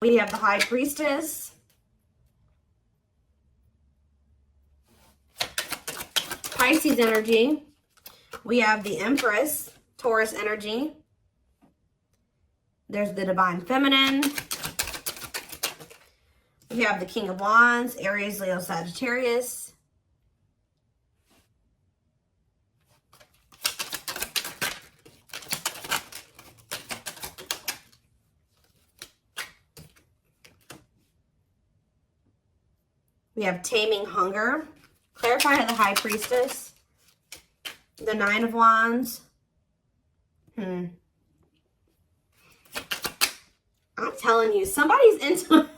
We have the High Priestess. Pisces energy. We have the Empress, Taurus energy. There's the Divine Feminine. We have the King of Wands, Aries, Leo, Sagittarius. We have Taming Hunger. Clarify the High Priestess. The Nine of Wands. I'm telling you, somebody's into...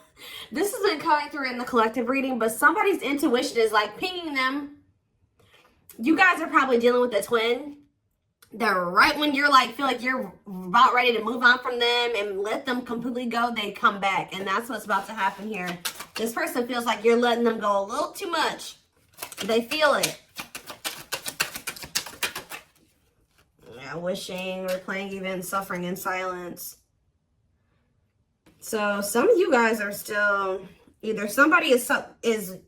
This isn't coming through in the collective reading, but somebody's intuition is like pinging them. You guys are probably dealing with a twin that right when you're like, feel like you're about ready to move on from them and let them completely go, they come back. And that's what's about to happen here. This person feels like you're letting them go a little too much. They feel it. Yeah, wishing, replaying events, suffering in silence. So some of you guys are still, either somebody is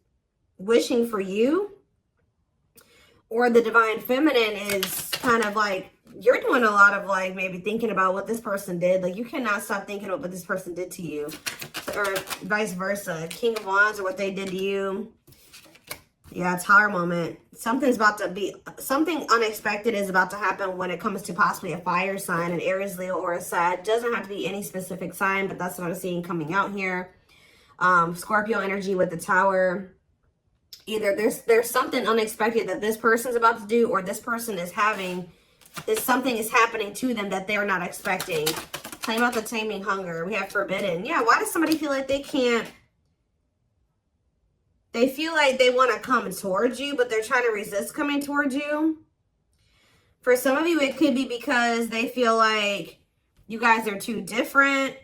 wishing for you, or the Divine Feminine is kind of like, you're doing a lot of like maybe thinking about what this person did. Like you cannot stop thinking about what this person did to you, or vice versa. King of Wands, or what they did to you. Yeah, Tower moment. Something's about to be, something unexpected is about to happen when it comes to possibly a fire sign, an Aries, Leo, or a Sag. Doesn't have to be any specific sign, but that's what I'm seeing coming out here. Scorpio energy with the Tower. Either there's something unexpected that this person's about to do, or this person is having, something is happening to them that they're not expecting. Tell me about the Taming Hunger. We have Forbidden. Yeah, why does somebody feel like they can't? They feel like they want to come towards you, but they're trying to resist coming towards you. For some of you, it could be because they feel like you guys are too different.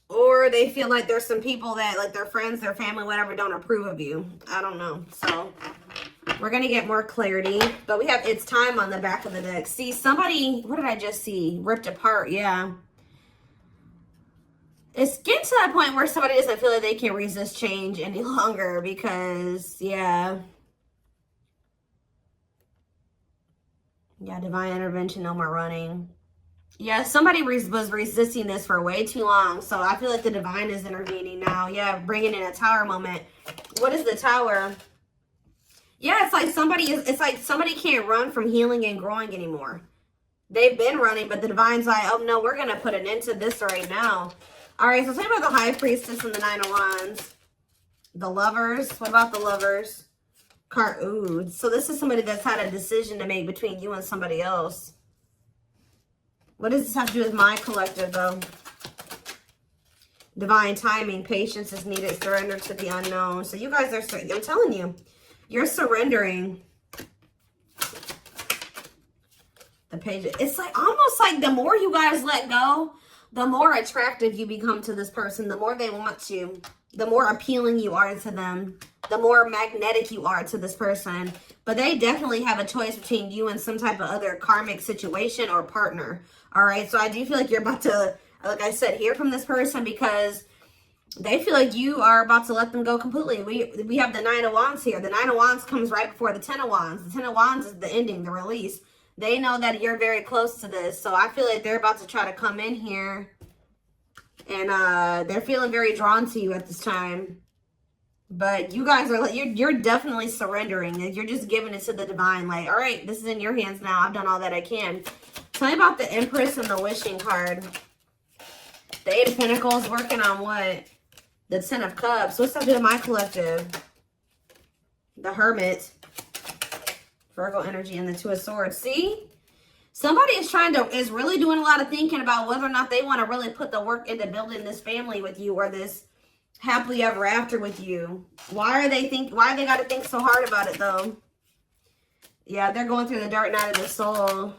Or they feel like there's some people that, like their friends, their family, whatever, don't approve of you. I don't know. So we're going to get more clarity. But we have It's Time on the back of the deck. See, somebody, what did I just see? Ripped apart, yeah. It's getting to that point where somebody doesn't feel like they can resist change any longer because, yeah. Yeah, divine intervention, no more running. Yeah, somebody was resisting this for way too long. So I feel like the divine is intervening now. Yeah, bringing in a Tower moment. What is the Tower? Yeah, it's like somebody can't run from healing and growing anymore. They've been running, but the divine's like, oh no, we're going to put an end to this right now. All right, so talk about the High Priestess and the Nine of Wands. The Lovers. What about the Lovers? Ooh, so this is somebody that's had a decision to make between you and somebody else. What does this have to do with my collective, though? Divine timing. Patience is needed. Surrender to the unknown. So you guys are, I'm telling you, you're surrendering. The Page. It's like almost like the more you guys let go, the more attractive you become to this person, the more they want you, the more appealing you are to them, the more magnetic you are to this person. But they definitely have a choice between you and some type of other karmic situation or partner. All right, so I do feel like you're about to, like I said, hear from this person because they feel like you are about to let them go completely. We have the Nine of Wands here. The Nine of Wands comes right before the Ten of Wands. The Ten of Wands is the ending, the release. They know that you're very close to this. So I feel like they're about to try to come in here. And they're feeling very drawn to you at this time. But you guys are, you're definitely surrendering. You're just giving it to the divine. Like, all right, this is in your hands now. I've done all that I can. Tell me about the Empress and the Wishing card. The Eight of Pentacles working on what? The Ten of Cups. What's up with my collective? The Hermit. Virgo energy and the Two of Swords. See? Somebody is really doing a lot of thinking about whether or not they want to really put the work into building this family with you or this happily ever after with you. Why they got to think so hard about it though? Yeah, they're going through the dark night of the soul.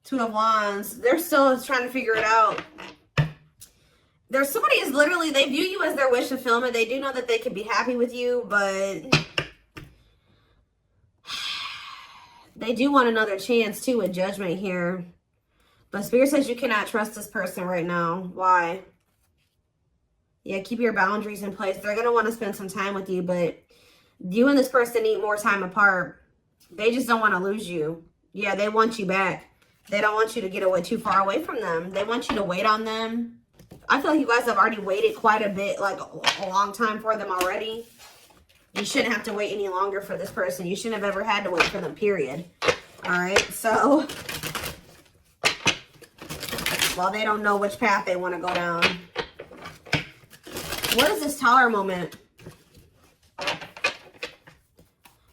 Two of Wands. They're still trying to figure it out. There's somebody is literally, they view you as their wish fulfillment. They do know that they can be happy with you, but they do want another chance too with Judgment here. But Spirit says you cannot trust this person right now. Why? Yeah, keep your boundaries in place. They're going to want to spend some time with you, but you and this person need more time apart. They just don't want to lose you. Yeah, they want you back. They don't want you to get away too far away from them. They want you to wait on them. I feel like you guys have already waited quite a bit, like a long time for them already. You shouldn't have to wait any longer for this person. You shouldn't have ever had to wait for them, period. All right, so, well, they don't know which path they want to go down. What is this Tower moment?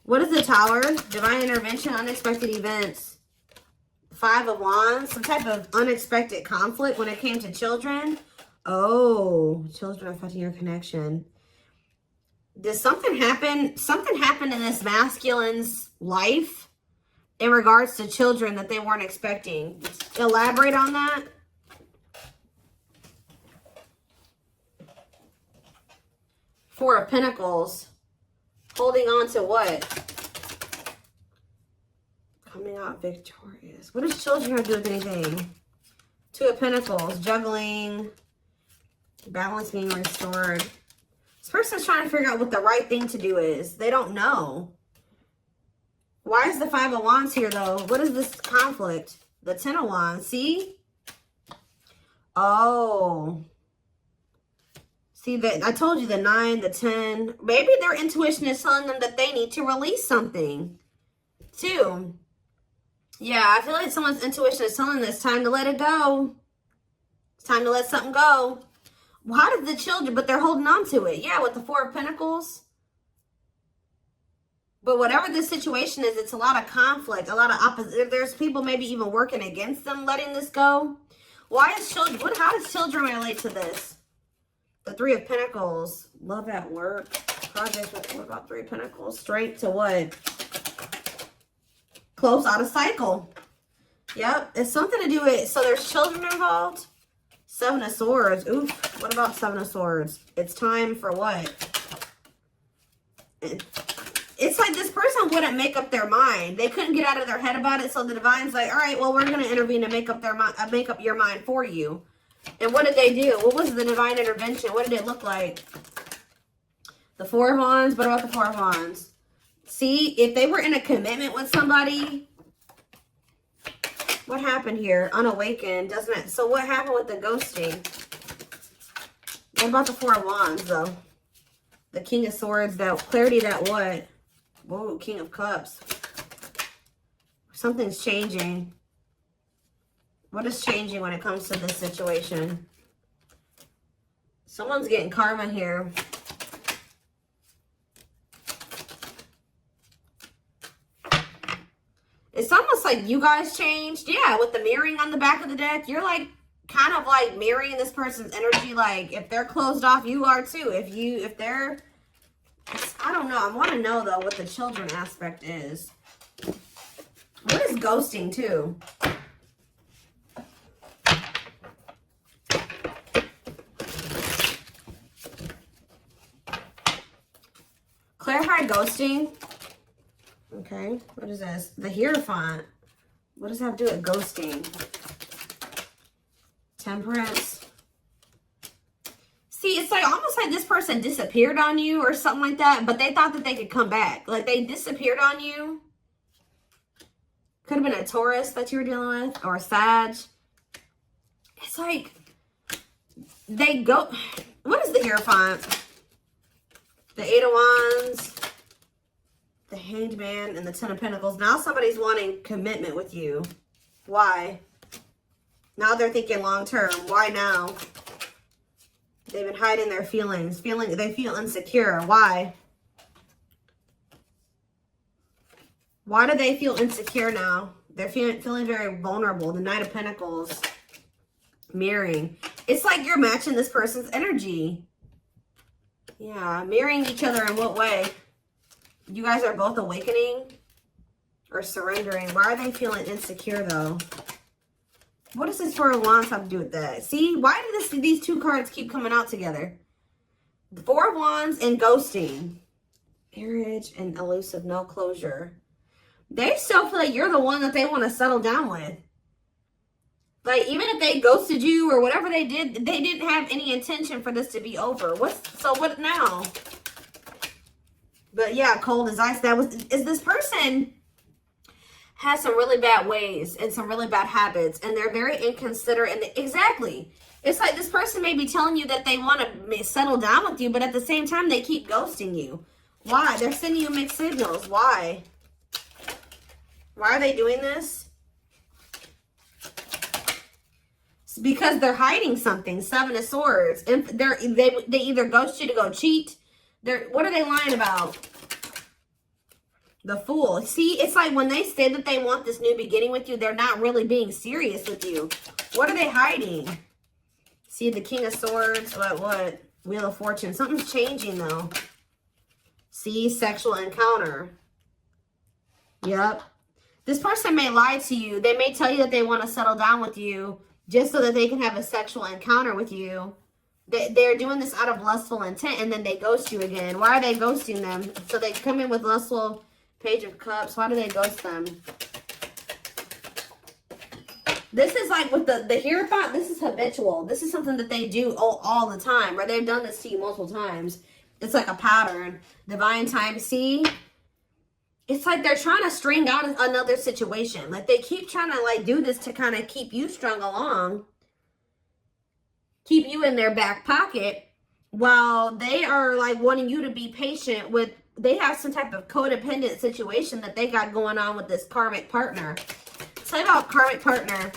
What is the Tower? Divine intervention, unexpected events. 5 of Wands, some type of unexpected conflict when it came to children. Oh, children affecting your connection. Did something happen? Something happened in this masculine's life in regards to children that they weren't expecting. Elaborate on that. Four of Pentacles. Holding on to what? Coming out victorious. What does children have to do with anything? 2 of Pentacles. Juggling. Balance being restored. This person's trying to figure out what the right thing to do is. They don't know. Why is the 5 of Wands here, though? What is this conflict? The 10 of Wands. See? Oh. See, that I told you the 9, the 10. Maybe their intuition is telling them that they need to release something. 2. Yeah, I feel like someone's intuition is telling them it's time to let it go. It's time to let something go. Well, how did the children, but they're holding on to it. Yeah, with the 4 of Pentacles. But whatever the situation is, it's a lot of conflict, a lot of opposite. There's people maybe even working against them letting this go. Why is children, how does children relate to this? The 3 of Pentacles. Love at work. Projects, what about 3 of Pentacles? Strength to what? Close out a cycle. Yep, it's something to do with, so there's children involved. 7 of Swords. Oof. What about 7 of Swords? It's time for what? It's like this person wouldn't make up their mind. They couldn't get out of their head about it. So the divine's like, all right, well, we're going to intervene and make up your mind for you. And what did they do? What was the divine intervention? What did it look like? The 4 of Wands. What about the 4 of Wands? See, if they were in a commitment with somebody, what happened here? Unawakened, doesn't it? So what happened with the ghosting? What about the 4 of Wands, though? The King of Swords, that clarity, that what? Whoa, King of Cups. Something's changing. What is changing when it comes to this situation? Someone's getting karma here. It's almost like you guys changed. Yeah, with the mirroring on the back of the deck, you're like kind of like mirroring this person's energy. Like if they're closed off, you are too. If they're, I don't know. I want to know though what the children aspect is. What is ghosting too? Clarify ghosting. Okay, what is this? The Hierophant. What does that have to do with ghosting? Temperance. See, it's like almost like this person disappeared on you or something like that, but they thought that they could come back. Like they disappeared on you. Could have been a Taurus that you were dealing with or a Sag. It's like they go. What is the Hierophant? The 8 of Wands. The Hanged Man and the 10 of Pentacles. Now somebody's wanting commitment with you. Why? Now they're thinking long term. Why now? They've been hiding their feelings. They feel insecure. Why? Why do they feel insecure now? They're feeling very vulnerable. The Knight of Pentacles. Mirroring. It's like you're matching this person's energy. Yeah. Mirroring each other in what way? You guys are both awakening or surrendering. Why are they feeling insecure, though? What does this 4 of Wands have to do with that? See, why do these 2 cards keep coming out together? The 4 of Wands and ghosting. Marriage and elusive, no closure. They still feel like you're the one that they want to settle down with. Like, even if they ghosted you or whatever they did, they didn't have any intention for this to be over. So what now? But yeah, cold as ice. Is this person has some really bad ways and some really bad habits, and they're very inconsiderate. And exactly, it's like this person may be telling you that they want to settle down with you, but at the same time, they keep ghosting you. Why? They're sending you mixed signals. Why? Why are they doing this? It's because they're hiding something. 7 of Swords. And they either ghost you to go cheat. What are they lying about? The Fool. See, it's like when they say that they want this new beginning with you, they're not really being serious with you. What are they hiding? See, the King of Swords. What? Wheel of Fortune. Something's changing, though. See, sexual encounter. Yep. This person may lie to you. They may tell you that they want to settle down with you just so that they can have a sexual encounter with you. They're doing this out of lustful intent, and then they ghost you again. Why are they ghosting them? So they come in with lustful... Page of Cups. Why do they ghost them? This is like with the Hierophant. This is habitual. This is something that they do all the time. Right? They've done this to you multiple times. It's like a pattern. Divine Time. See? It's like they're trying to string out another situation. Like they keep trying to like do this to kind of keep you strung along. Keep you in their back pocket. While they are like wanting you to be patient with... They have some type of codependent situation that they got going on with this karmic partner. Say about karmic partner.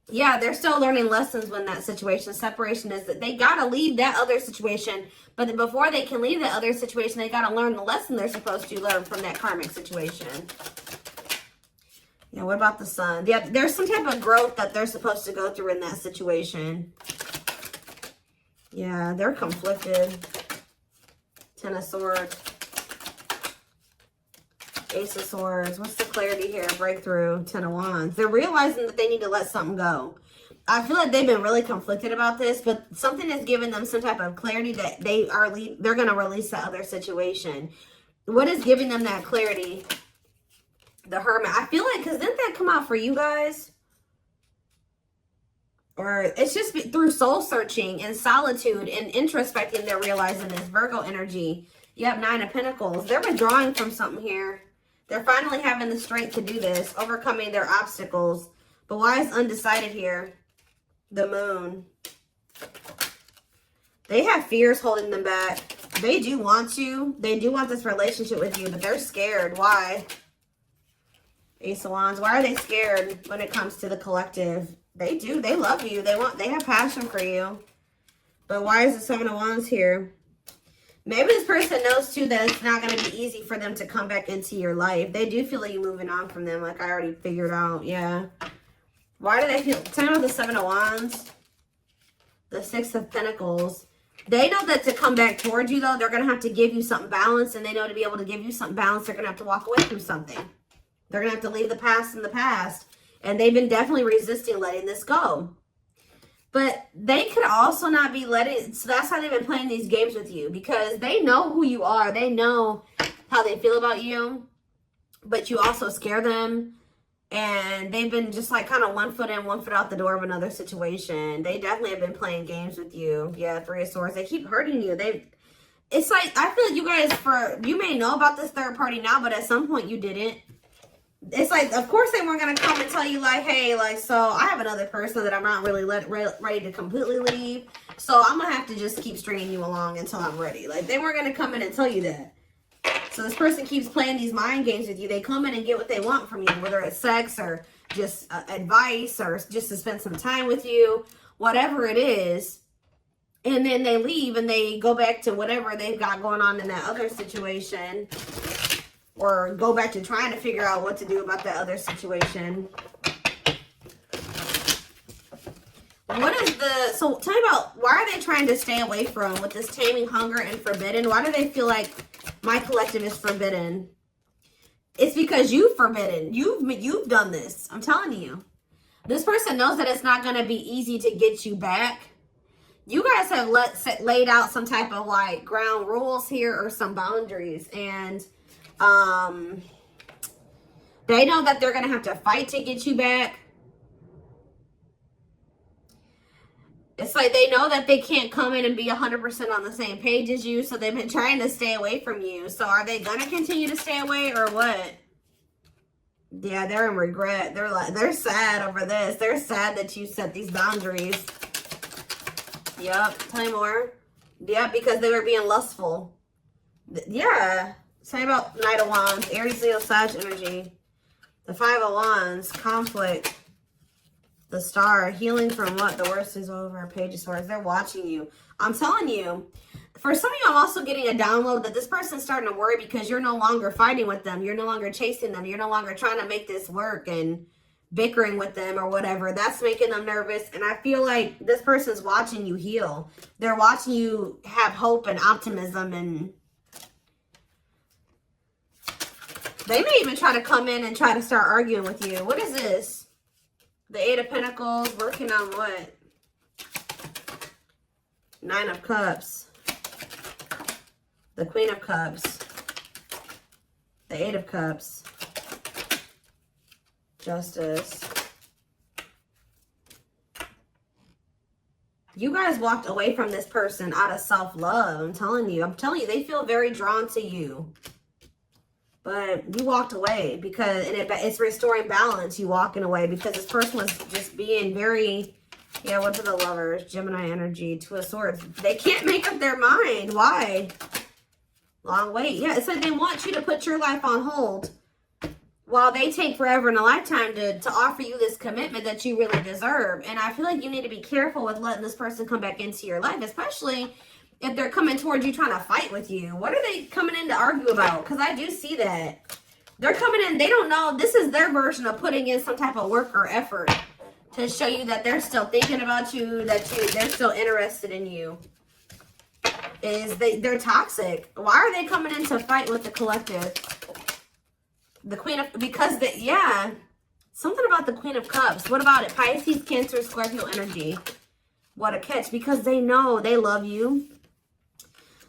Yeah, they're still learning lessons when that situation. Separation is that they got to leave that other situation. But before they can leave that other situation, they got to learn the lesson they're supposed to learn from that karmic situation. Yeah, what about the Sun? Yeah, there's some type of growth that they're supposed to go through in that situation. Yeah, they're conflicted. 10 of Swords. Ace of Swords. What's the clarity here? Breakthrough. 10 of Wands. They're realizing that they need to let something go. I feel like they've been really conflicted about this, but something has given them some type of clarity that they're going to release that other situation. What is giving them that clarity? The Hermit. I feel like, because didn't that come out for you guys? Or it's just through soul searching and solitude and introspecting, they're realizing this Virgo energy. You have 9 of Pentacles. They're withdrawing from something here. They're finally having the strength to do this, overcoming their obstacles. But why is undecided here? The Moon. They have fears holding them back. They do want you. They do want this relationship with you, but they're scared. Why? Ace of Wands. Why are they scared when it comes to the collective? They do. They love you. They have passion for you. But why is the 7 of Wands here? Maybe this person knows too that it's not going to be easy for them to come back into your life. They do feel like you're moving on from them, like I already figured out. Yeah. Why do they feel? Tell me about the 7 of Wands. The 6 of Pentacles. They know that to come back towards you, though, they're going to have to give you something balanced. And they know to be able to give you something balanced, they're going to have to walk away from something. They're going to have to leave the past in the past. And they've been definitely resisting letting this go. But they could also not be letting... So that's how they've been playing these games with you. Because they know who you are. They know how they feel about you. But you also scare them. And they've been just like kind of 1 foot in, 1 foot out the door of another situation. They definitely have been playing games with you. Yeah, 3 of Swords. They keep hurting you. It's like, I feel like you guys, you may know about this third party now, but at some point you didn't. It's like, of course they weren't going to come and tell you like, hey, like, so I have another person that I'm not really ready to completely leave. So I'm going to have to just keep stringing you along until I'm ready. Like, they weren't going to come in and tell you that. So this person keeps playing these mind games with you. They come in and get what they want from you, whether it's sex or just advice or just to spend some time with you, whatever it is. And then they leave and they go back to whatever they've got going on in that other situation. Or go back to trying to figure out what to do about that other situation. So tell me about, why are they trying to stay away from with this taming, hunger, and forbidden? Why do they feel like my collective is forbidden? It's because you've forbidden. You've done this. I'm telling you. This person knows that it's not going to be easy to get you back. You guys have laid out some type of like ground rules here or some boundaries. And they know that they're going to have to fight to get you back. It's like they know that they can't come in and be 100% on the same page as you, so they've been trying to stay away from you. So are they going to continue to stay away or what? Yeah, they're in regret. They're sad over this. They're sad that you set these boundaries. Yep. Tell me more. Yeah, because they were being lustful. Yeah. Tell me about Knight of Wands, Aries, Leo, Sag energy. The Five of Wands, conflict. The Star, healing from what? The worst is over. Page of Swords. They're watching you. I'm telling you. For some of you, I'm also getting a download that this person's starting to worry because you're no longer fighting with them. You're no longer chasing them. You're no longer trying to make this work and bickering with them or whatever. That's making them nervous. And I feel like this person's watching you heal. They're watching you have hope and optimism, and they may even try to come in and try to start arguing with you. What is this? The Eight of Pentacles, working on what? Nine of Cups. The Queen of Cups. The Eight of Cups. Justice. You guys walked away from this person out of self-love. I'm telling you, they feel very drawn to you. But you walked away because, and it's restoring balance, you walking away, because this person was just being very, yeah, what are the Lovers? Gemini energy, Two of Swords. They can't make up their mind. Why? Long wait. Yeah, it's like they want you to put your life on hold while they take forever and a lifetime to offer you this commitment that you really deserve. And I feel like you need to be careful with letting this person come back into your life, especially if they're coming towards you trying to fight with you. What are they coming in to argue about? Because I do see that. They're coming in, they don't know. This is their version of putting in some type of work or effort to show you that they're still thinking about you, that they're still interested in you. They're toxic. Why are they coming in to fight with the collective? The Queen of, because yeah, something about the Queen of Cups. What about it? Pisces, Cancer, Scorpio energy. What a catch, because they know they love you.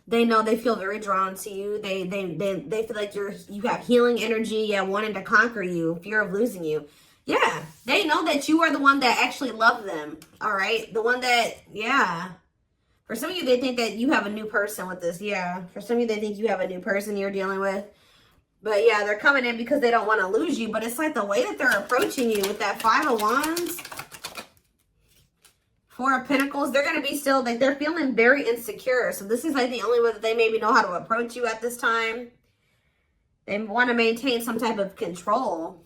They know they feel very drawn to you. They feel like you have healing energy, yeah, wanting to conquer you, fear of losing you. Yeah, they know that you are the one that actually love them. All right, the one that, yeah. For some of you, they think that you have a new person with this. Yeah, for some of you, they think you have a new person you're dealing with. But yeah, they're coming in because they don't want to lose you. But it's like the way that they're approaching you with that Five of Wands, Four of Pentacles, they're going to be still, like, they're feeling very insecure. So this is like the only way that they maybe know how to approach you at this time. They want to maintain some type of control.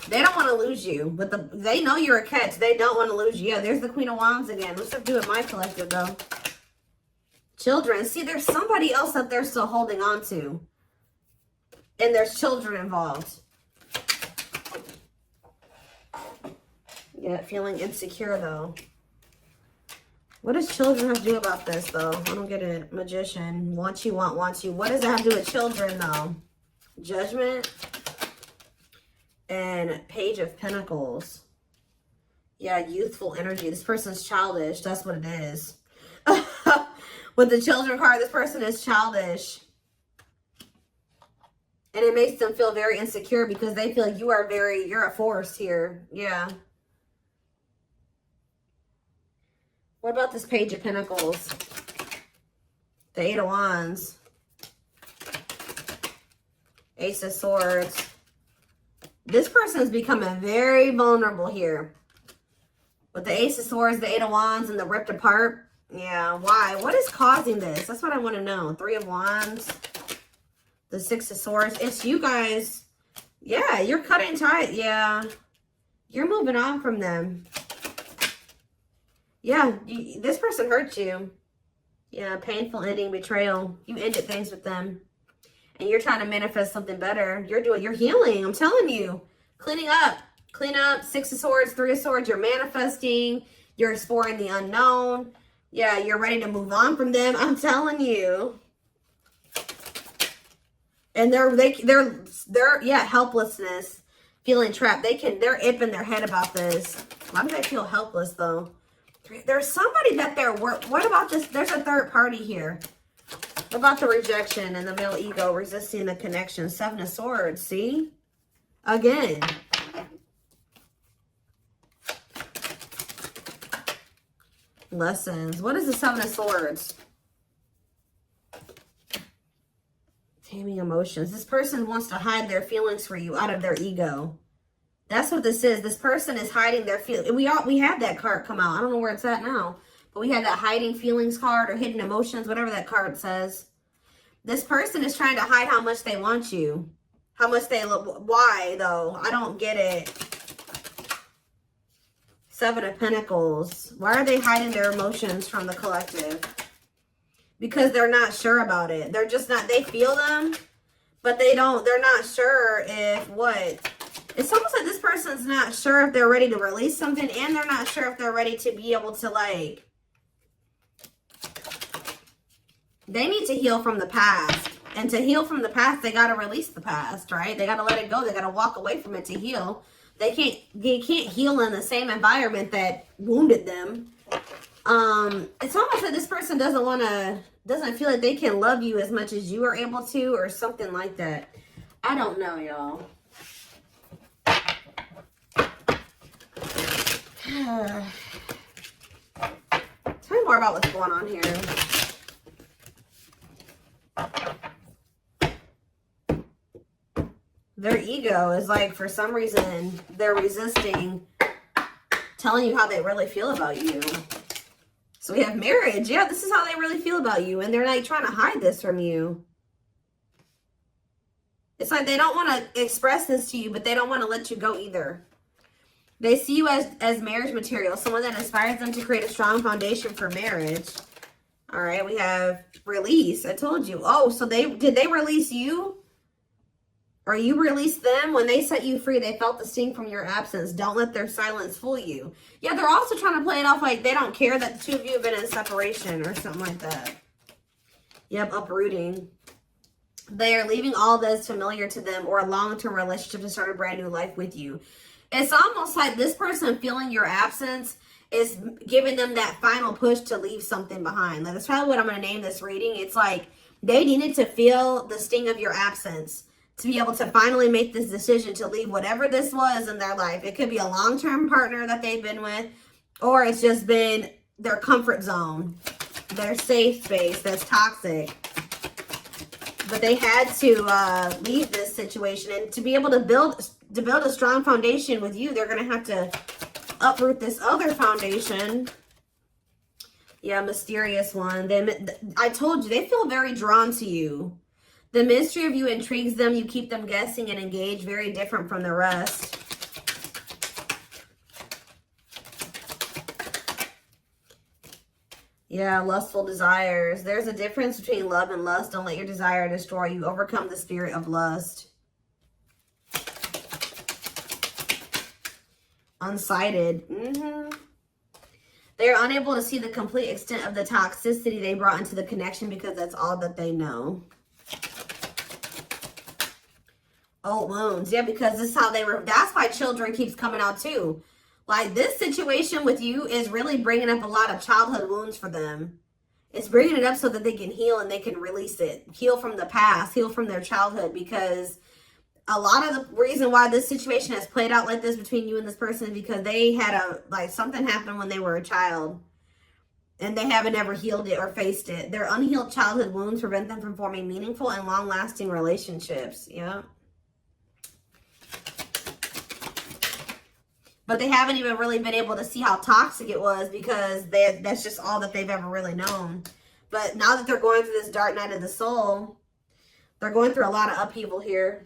They don't want to lose you. But they know you're a catch. They don't want to lose you. Yeah, there's the Queen of Wands again. What's that do with my collective, though? Children. See, there's somebody else that they're still holding on to. And there's children involved. Yeah, feeling insecure, though. What does children have to do about this, though? I don't get it. Magician. Want you. What does it have to do with children, though? Judgment. And Page of Pentacles. Yeah, youthful energy. This person's childish. That's what it is. With the children card, this person is childish. And it makes them feel very insecure because they feel like you're a force here. Yeah. What about this Page of Pentacles? The Eight of Wands. Ace of Swords. This person is becoming very vulnerable here. With the Ace of Swords, the Eight of Wands, and the ripped apart. Yeah, why? What is causing this? That's what I want to know. Three of Wands. The Six of Swords. It's you guys. Yeah, you're cutting tight. Yeah. You're moving on from them. Yeah, this person hurt you. Yeah, painful ending, betrayal. You ended things with them. And you're trying to manifest something better. You're healing. I'm telling you. Cleaning up. Clean up. Six of Swords, Three of Swords. You're manifesting. You're exploring the unknown. Yeah, you're ready to move on from them. I'm telling you. And they're yeah, helplessness, feeling trapped. They're ipping their head about this. Why do they feel helpless though? There's somebody that what about this? There's a third party here. What about the rejection and the male ego resisting the connection? Seven of Swords, see? Again. Lessons. What is the Seven of Swords? Taming emotions. This person wants to hide their feelings for you out of their ego. That's what this is. This person is hiding their feelings. We had that card come out. I don't know where it's at now. But we had that hiding feelings card or hidden emotions, whatever that card says. This person is trying to hide how much they want you. How much they love. Why, though? I don't get it. Seven of Pentacles. Why are they hiding their emotions from the collective? Because they're not sure about it. They're just not, they feel them, but they're not sure if what. It's almost like this person's not sure if they're ready to release something, and they're not sure if they're ready to be able to, like, they need to heal from the past. And to heal from the past, they got to release the past, right? They got to let it go. They got to walk away from it to heal. They can't heal in the same environment that wounded them. It's almost like this person doesn't feel like they can love you as much as you are able to, or something like that. I don't know, y'all. Tell me more about what's going on here. Their ego is like, for some reason, they're resisting telling you how they really feel about you. So we have marriage. Yeah, this is how they really feel about you. And they're like trying to hide this from you. It's like they don't want to express this to you, but they don't want to let you go either. They see you as marriage material. Someone that inspires them to create a strong foundation for marriage. All right, we have release. I told you. Oh, so did they release you? Or you released them? When they set you free, they felt the sting from your absence. Don't let their silence fool you. Yeah, they're also trying to play it off like they don't care that the two of you have been in separation or something like that. Yep, uprooting. They are leaving all that is familiar to them or a long-term relationship to start a brand new life with you. It's almost like this person feeling your absence is giving them that final push to leave something behind. Like, that's probably what I'm going to name this reading. It's like they needed to feel the sting of your absence to be able to finally make this decision to leave whatever this was in their life. It could be a long-term partner that they've been with, or it's just been their comfort zone, their safe space that's toxic. But they had to leave this situation, and to be able to build a strong foundation with you, they're going to have to uproot this other foundation. Yeah, mysterious one. I told you, they feel very drawn to you. The mystery of you intrigues them. You keep them guessing and engaged. Very different from the rest. Yeah, lustful desires. There's a difference between love and lust. Don't let your desire destroy you. Overcome the spirit of lust. Unsighted. They are unable to see the complete extent of the toxicity they brought into the connection because that's all that they know. Old wounds. Yeah, because this is how they were. That's why children keeps coming out too. Like, this situation with you is really bringing up a lot of childhood wounds for them. It's bringing it up so that they can heal and they can release it. Heal from the past. Heal from their childhood. Because a lot of the reason why this situation has played out like this between you and this person is because they had something happen when they were a child. And they haven't ever healed it or faced it. Their unhealed childhood wounds prevent them from forming meaningful and long-lasting relationships. Yeah. But they haven't even really been able to see how toxic it was because that's just all that they've ever really known. But now that they're going through this dark night of the soul, they're going through a lot of upheaval here.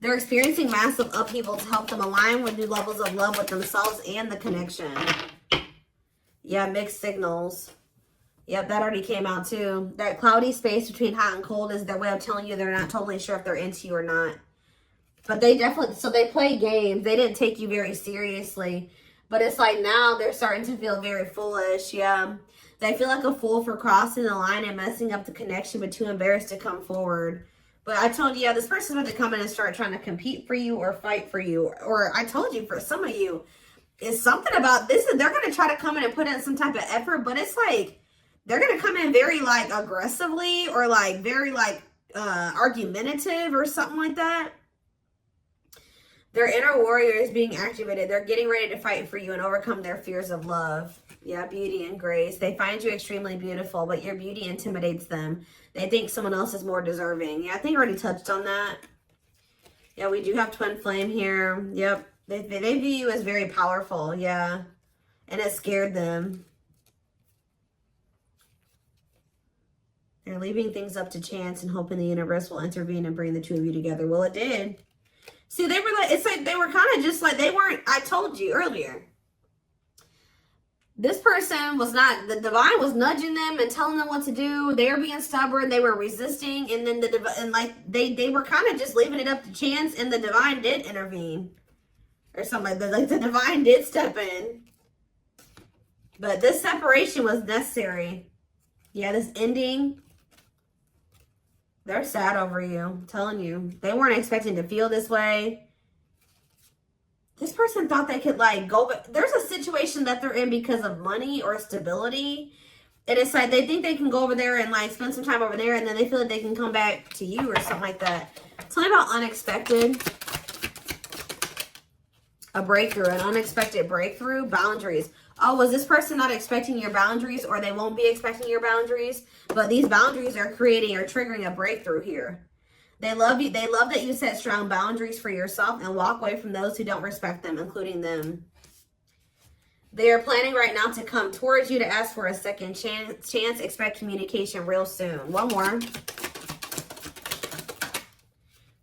They're experiencing massive upheaval to help them align with new levels of love with themselves and the connection. Yeah, mixed signals. Yep, that already came out too. That cloudy space between hot and cold is their way of telling you they're not totally sure if they're into you or not. But they definitely, so they play games. They didn't take you very seriously. But it's like now they're starting to feel very foolish. Yeah. They feel like a fool for crossing the line and messing up the connection, but too embarrassed to come forward. But I told you, yeah, this person's about to come in and start trying to compete for you or fight for you. Or I told you, for some of you, it's something about this. They're going to try to come in and put in some type of effort. But it's like, they're going to come in very like aggressively or like very like argumentative or something like that. Their inner warrior is being activated. They're getting ready to fight for you and overcome their fears of love. Yeah, beauty and grace. They find you extremely beautiful, but your beauty intimidates them. They think someone else is more deserving. Yeah, I think I already touched on that. Yeah, we do have twin flame here. Yep. They view you as very powerful. Yeah. And it scared them. They're leaving things up to chance and hoping the universe will intervene and bring the two of you together. Well, it did. See, they were like, it's like they were kind of just like, they weren't, I told you earlier. This person was not, the divine was nudging them and telling them what to do. They were being stubborn. They were resisting. And then they were kind of just leaving it up to chance. And the divine did intervene. Or something like that. Like the divine did step in. But this separation was necessary. Yeah, this ending. They're sad over you. I'm telling you. They weren't expecting to feel this way. This person thought they could like go, but there's a situation that they're in because of money or stability. And it's like they think they can go over there and like spend some time over there, and then they feel like they can come back to you or something like that. Tell me about unexpected. A breakthrough, an unexpected breakthrough. Boundaries. Oh, was this person not expecting your boundaries, or they won't be expecting your boundaries? But these boundaries are creating or triggering a breakthrough here. They love you. They love that you set strong boundaries for yourself and walk away from those who don't respect them, including them. They are planning right now to come towards you to ask for a second chance. Expect communication real soon. One more.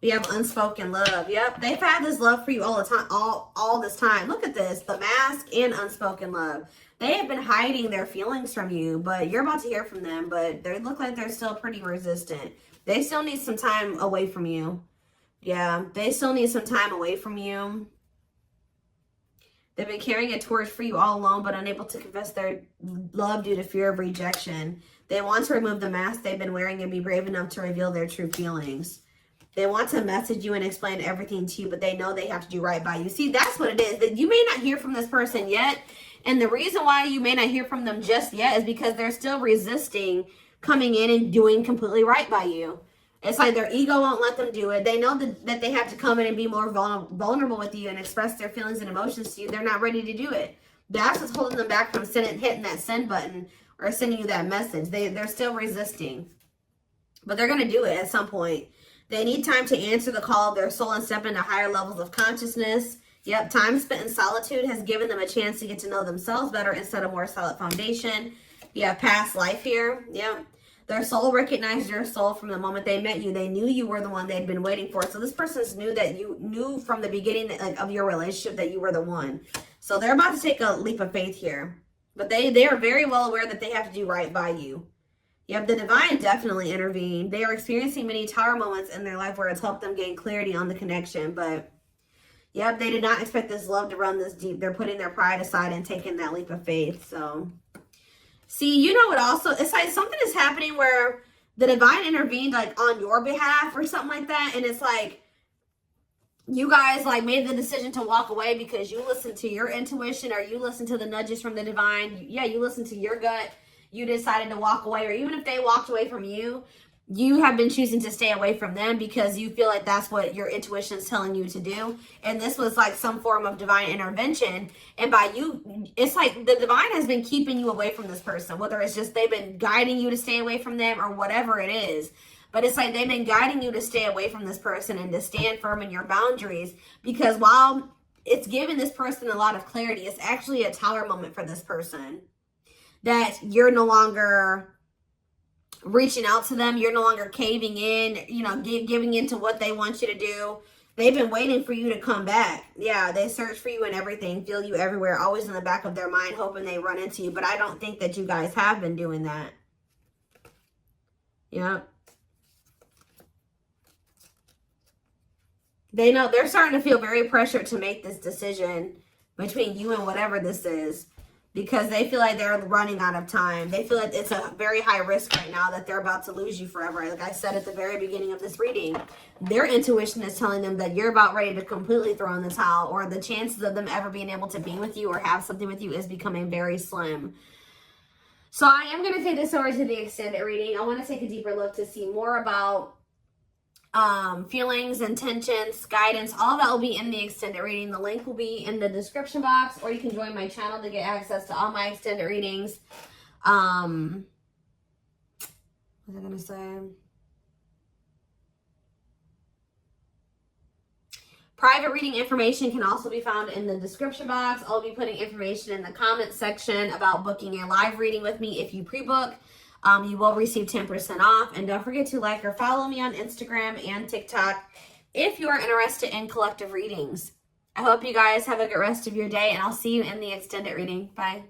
We have unspoken love. Yep, they've had this love for you all the time, all this time. Look at this, the mask and unspoken love. They have been hiding their feelings from you, but you're about to hear from them. But they look like they're still pretty resistant. They still need some time away from you. Yeah, they still need some time away from you. They've been carrying a torch for you all alone, but unable to confess their love due to fear of rejection. They want to remove the mask they've been wearing and be brave enough to reveal their true feelings. They want to message you and explain everything to you, but they know they have to do right by you. See, that's what it is. That you may not hear from this person yet. And the reason why you may not hear from them just yet is because they're still resisting coming in and doing completely right by you. It's like their ego won't let them do it. They know that they have to come in and be more vulnerable with you and express their feelings and emotions to you. They're not ready to do it. That's what's holding them back from hitting that send button or sending you that message. They're still resisting. But they're going to do it at some point. They need time to answer the call of their soul and step into higher levels of consciousness. Yep, time spent in solitude has given them a chance to get to know themselves better instead of more solid foundation. You have past life here. Yep. Their soul recognized your soul from the moment they met you. They knew you were the one they'd been waiting for. So this person knew from the beginning of your relationship that you were the one. So they're about to take a leap of faith here. But they are very well aware that they have to do right by you. Yep, the divine definitely intervened. They are experiencing many tower moments in their life where it's helped them gain clarity on the connection. But, yep, they did not expect this love to run this deep. They're putting their pride aside and taking that leap of faith. So, see, you know what also? It's like something is happening where the divine intervened, like, on your behalf or something like that. And it's like you guys, like, made the decision to walk away because you listened to your intuition or you listened to the nudges from the divine. Yeah, you listened to your gut. You decided to walk away, or even if they walked away from you, you have been choosing to stay away from them because you feel like that's what your intuition is telling you to do. And this was like some form of divine intervention. And by you, it's like the divine has been keeping you away from this person, whether it's just they've been guiding you to stay away from them or whatever it is. But it's like they've been guiding you to stay away from this person and to stand firm in your boundaries, because while it's giving this person a lot of clarity, it's actually a tower moment for this person. That you're no longer reaching out to them. You're no longer caving in, you know, giving into what they want you to do. They've been waiting for you to come back. Yeah, they search for you and everything, feel you everywhere, always in the back of their mind, hoping they run into you. But I don't think that you guys have been doing that. Yeah. They know they're starting to feel very pressured to make this decision between you and whatever this is. Because they feel like they're running out of time. They feel like it's a very high risk right now that they're about to lose you forever. Like I said at the very beginning of this reading, their intuition is telling them that you're about ready to completely throw in the towel, or the chances of them ever being able to be with you or have something with you is becoming very slim. So I am going to take this over to the extended reading. I want to take a deeper look to see more about feelings, intentions, guidance, all of that will be in the extended reading. The link will be in the description box, or you can join my channel to get access to all my extended readings. What was I gonna say? Private reading information can also be found in the description box. I'll be putting information in the comments section about booking a live reading with me. If you pre-book, you will receive 10% off. And don't forget to like or follow me on Instagram and TikTok if you are interested in collective readings. I hope you guys have a good rest of your day, and I'll see you in the extended reading. Bye.